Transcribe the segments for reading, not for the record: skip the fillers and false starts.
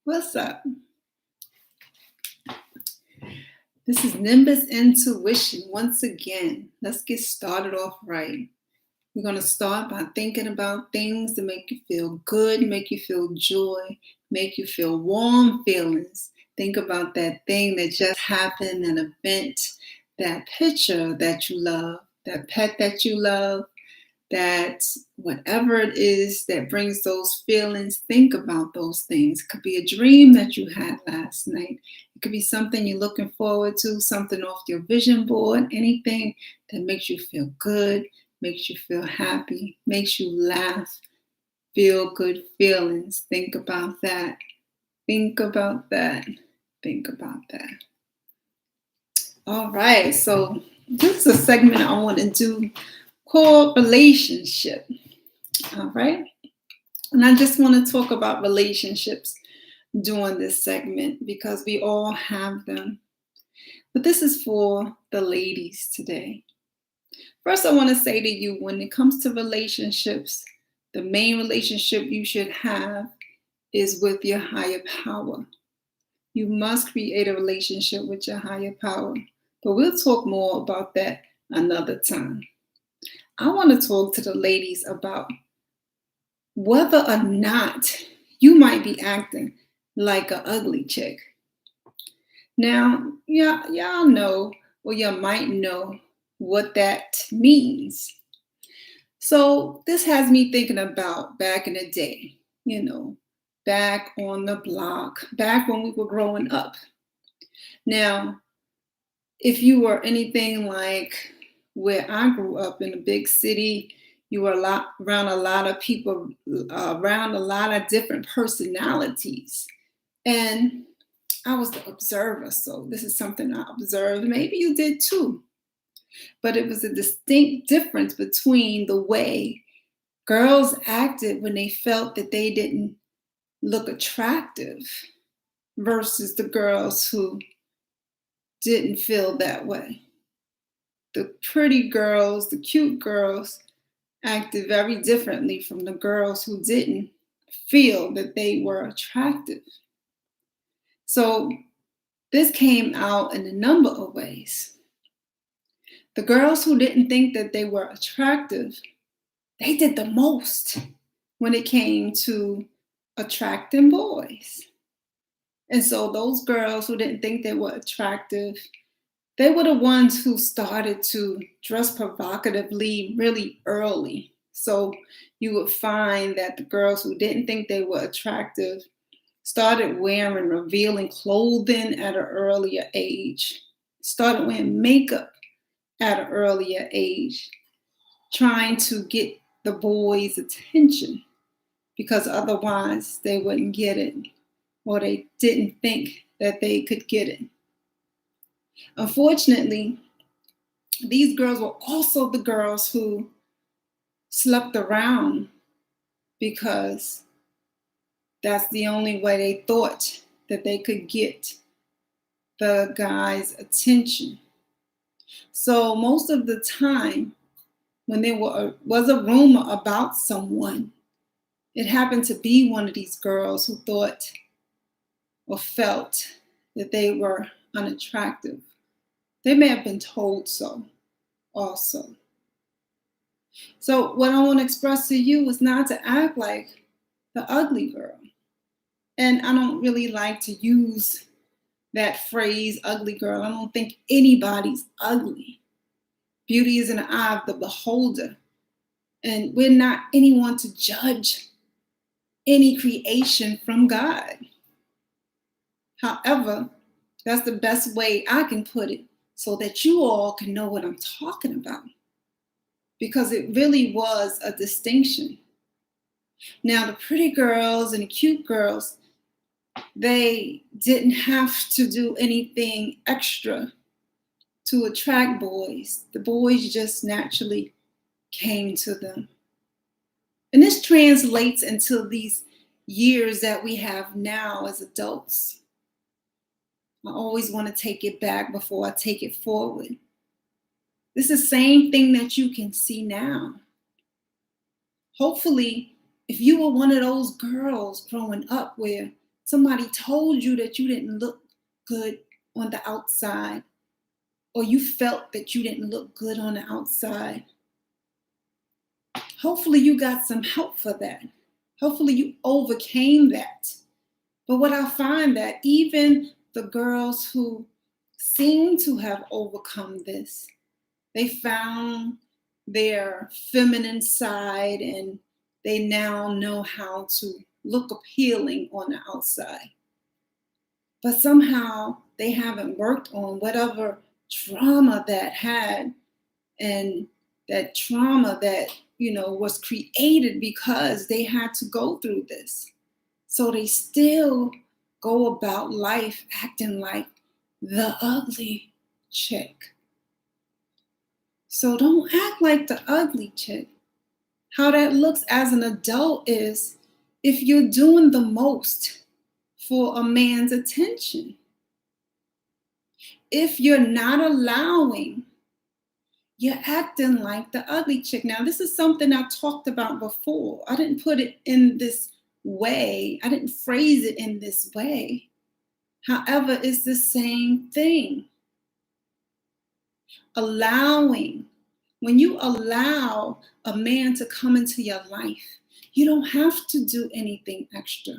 What's up? This is Nimbus Intuition once again. Let's get started off right. We're going to start by thinking about things that make you feel good, make you feel joy, make you feel warm feelings. Think about that thing that just happened, an event, that picture that you love, that pet that you love, that whatever it is that brings those feelings, think about those things. It could be a dream that you had last night. It could be something you're looking forward to, something off your vision board, anything that makes you feel good, makes you feel happy, makes you laugh, feel good feelings. Think about that. Think about that. Think about that. All right, so this is a segment I want to do called relationship. All right. And I just want to talk about relationships during this segment because we all have them. But this is for the ladies today. First, I want to say to you, when it comes to relationships, the main relationship you should have is with your higher power. You must create a relationship with your higher power. But we'll talk more about that another time. I want to talk to the ladies about whether or not you might be acting like an ugly chick. Now, y'all know, or you might know what that means. So this has me thinking about back in the day, back on the block, back when we were growing up. Now, if you were anything like where I grew up in a big city, you were around a lot of people, around a lot of different personalities. And I was the observer, so this is something I observed. Maybe you did too. But it was a distinct difference between the way girls acted when they felt that they didn't look attractive versus the girls who didn't feel that way. The pretty girls, the cute girls, acted very differently from the girls who didn't feel that they were attractive. So this came out in a number of ways. The girls who didn't think that they were attractive, they did the most when it came to attracting boys. And so those girls who didn't think they were attractive, they were the ones who started to dress provocatively really early. So you would find that the girls who didn't think they were attractive started wearing revealing clothing at an earlier age, started wearing makeup at an earlier age, trying to get the boys' attention because otherwise they wouldn't get it or they didn't think that they could get it. Unfortunately, these girls were also the girls who slept around because that's the only way they thought that they could get the guy's attention. So most of the time, when there was a rumor about someone, it happened to be one of these girls who thought or felt that they were unattractive. They may have been told so also. So what I want to express to you is not to act like the ugly girl. And I don't really like to use that phrase, ugly girl. I don't think anybody's ugly. Beauty is in the eye of the beholder. And we're not anyone to judge any creation from God. However, that's the best way I can put it so that you all can know what I'm talking about. Because it really was a distinction. Now, the pretty girls and the cute girls, they didn't have to do anything extra to attract boys. The boys just naturally came to them. And this translates into these years that we have now as adults. I always want to take it back before I take it forward. This is the same thing that you can see now. Hopefully, if you were one of those girls growing up where somebody told you that you didn't look good on the outside, or you felt that you didn't look good on the outside. Hopefully you got some help for that. Hopefully you overcame that. But what I find that even the girls who seem to have overcome this, they found their feminine side and they now know how to look appealing on the outside. But somehow they haven't worked on whatever trauma that had, and that trauma that, was created because they had to go through this. So they still go about life acting like the ugly chick. So don't act like the ugly chick. How that looks as an adult is if you're doing the most for a man's attention. If you're not allowing, you're acting like the ugly chick. Now, this is something I talked about before. I didn't put it in this way. I didn't phrase it in this way. However, it's the same thing. Allowing. When you allow a man to come into your life, you don't have to do anything extra.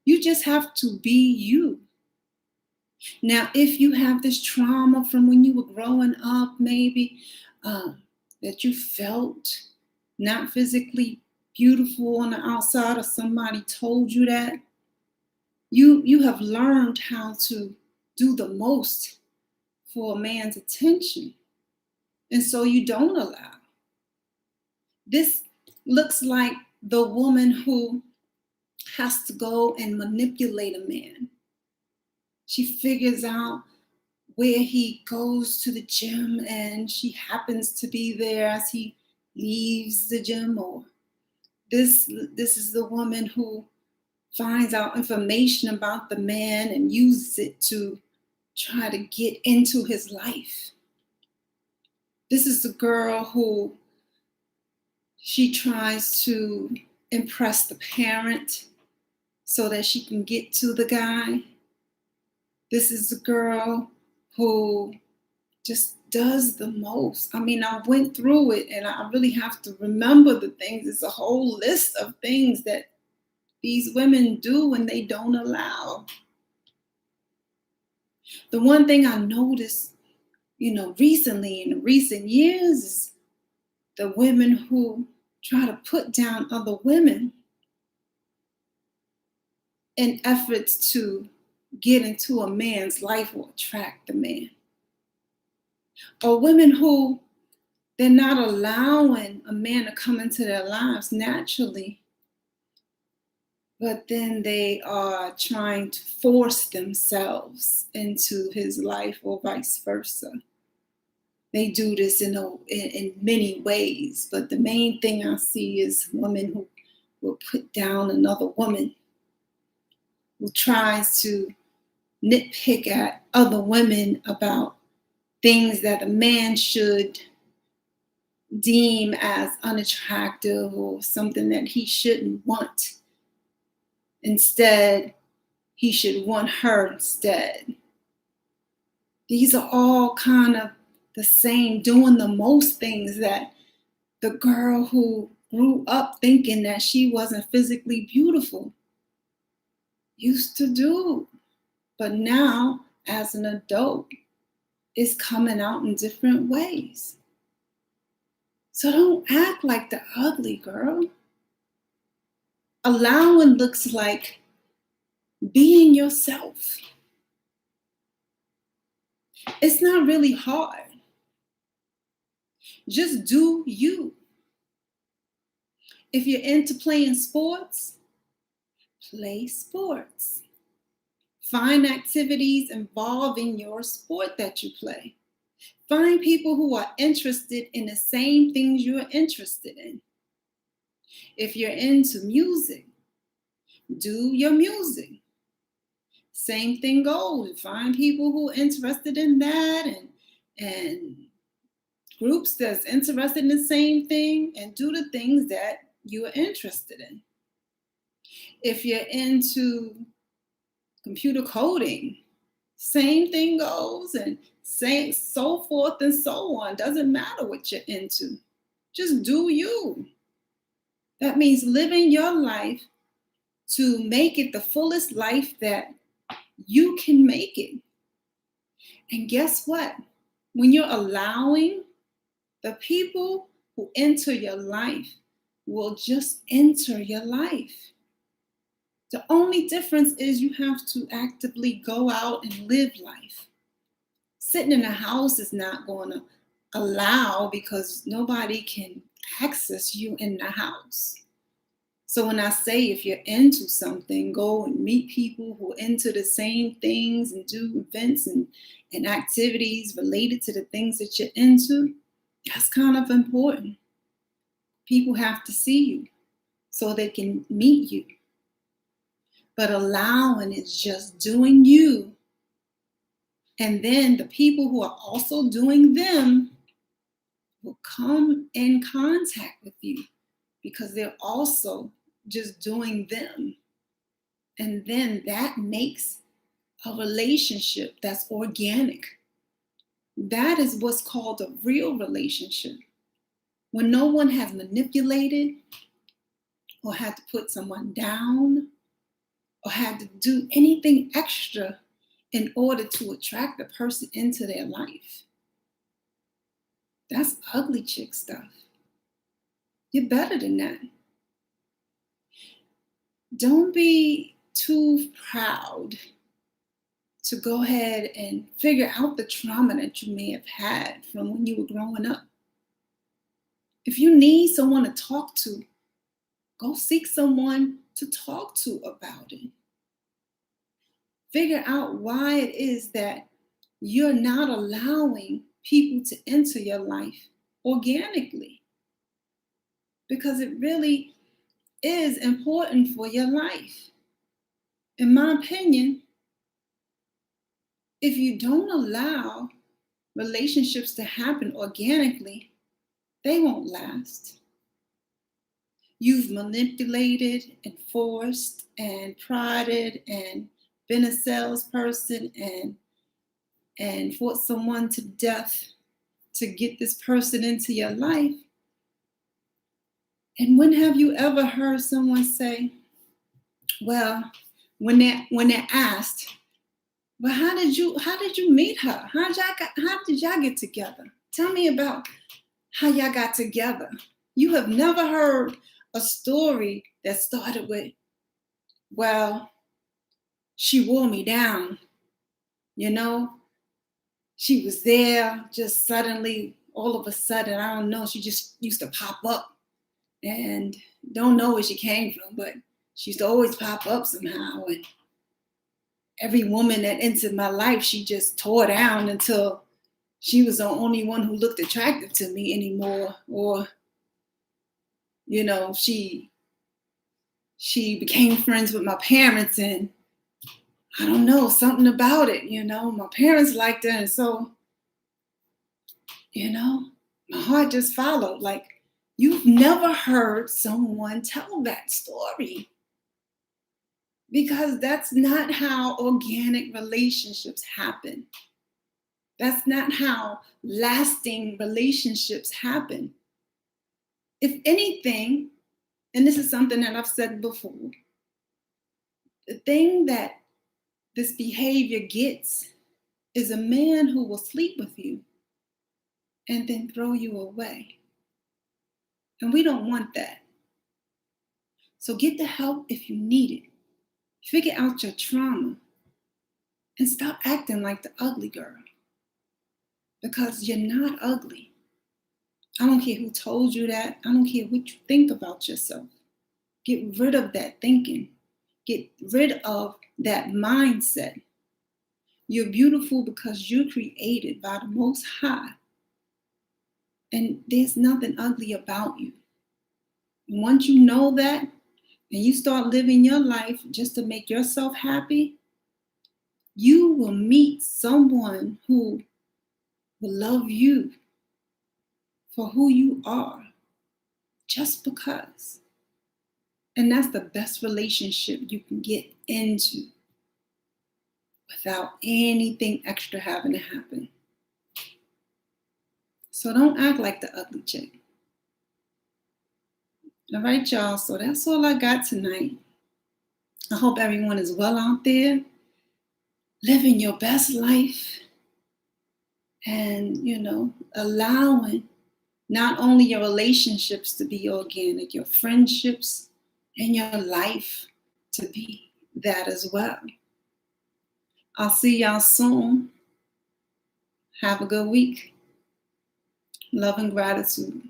You just have to be you. Now, if you have this trauma from when you were growing up, maybe that you felt not physically beautiful on the outside, or somebody told you that, you have learned how to do the most for a man's attention. And so you don't allow. This looks like the woman who has to go and manipulate a man. She figures out where he goes to the gym and she happens to be there as he leaves the gym. Or this is the woman who finds out information about the man and uses it to try to get into his life. This is the girl who she tries to impress the parent so that she can get to the guy. This is the girl who just does the most. I mean, I went through it and I really have to remember the things. It's a whole list of things that these women do when they don't allow. The one thing I noticed, recently in recent years is the women who try to put down other women in efforts to get into a man's life or attract the man. Or women who they're not allowing a man to come into their lives naturally, but then they are trying to force themselves into his life or vice versa. They do this in many ways, but the main thing I see is women who will put down another woman, who tries to nitpick at other women about things that a man should deem as unattractive or something that he shouldn't want. Instead, he should want her instead. These are all kind of the same, doing the most things that the girl who grew up thinking that she wasn't physically beautiful used to do. But now, as an adult, it's coming out in different ways. So don't act like the ugly girl. Allowing looks like being yourself. It's not really hard. Just do you. If you're into playing sports, play sports. Find activities involving your sport that you play. Find people who are interested in the same things you're interested in. If you're into music, do your music. Same thing goes. Find people who are interested in that and groups that's interested in the same thing, and do the things that you are interested in. If you're into computer coding. Same thing goes, and same so forth and so on. Doesn't matter what you're into. Just do you. That means living your life to make it the fullest life that you can make it. And guess what? When you're allowing, the people who enter your life will just enter your life. The only difference is you have to actively go out and live life. Sitting in a house is not going to allow, because nobody can access you in the house. So when I say if you're into something, go and meet people who are into the same things and do events and activities related to the things that you're into. That's kind of important. People have to see you so they can meet you. But allowing is just doing you. And then the people who are also doing them will come in contact with you because they're also just doing them. And then that makes a relationship that's organic. That is what's called a real relationship. When no one has manipulated or had to put someone down or had to do anything extra in order to attract the person into their life. That's ugly chick stuff. You're better than that. Don't be too proud to go ahead and figure out the trauma that you may have had from when you were growing up. If you need someone to talk to, go seek someone to talk to about it. Figure out why it is that you're not allowing people to enter your life organically. Because it really is important for your life. In my opinion, if you don't allow relationships to happen organically, they won't last. You've manipulated and forced and prodded and been a salesperson and fought someone to death to get this person into your life. And when have you ever heard someone say, well, when they're asked, well, how did you meet her? How did y'all get together? Tell me about how y'all got together. You have never heard a story that started with, well, she wore me down, she was there just suddenly, all of a sudden, I don't know, she just used to pop up and don't know where she came from, but she used to always pop up somehow. And every woman that entered my life, she just tore down until she was the only one who looked attractive to me anymore. Or, she became friends with my parents, and I don't know, something about it, my parents liked her. And so, my heart just followed. Like, you've never heard someone tell that story. Because that's not how organic relationships happen. That's not how lasting relationships happen. If anything, and this is something that I've said before, the thing that this behavior gets is a man who will sleep with you and then throw you away. And we don't want that. So get the help if you need it. Figure out your trauma and stop acting like the ugly girl. Because you're not ugly. I don't care who told you that. I don't care what you think about yourself. Get rid of that thinking. Get rid of that mindset. You're beautiful because you're created by the Most High. And there's nothing ugly about you. And once you know that, and you start living your life just to make yourself happy, you will meet someone who will love you for who you are, just because. And that's the best relationship you can get into. without anything extra having to happen. So don't act like the ugly chick. All right, y'all. So that's all I got tonight. I hope everyone is well out there, living your best life and, allowing not only your relationships to be organic, your friendships and your life to be that as well. I'll see y'all soon. Have a good week. Love and gratitude.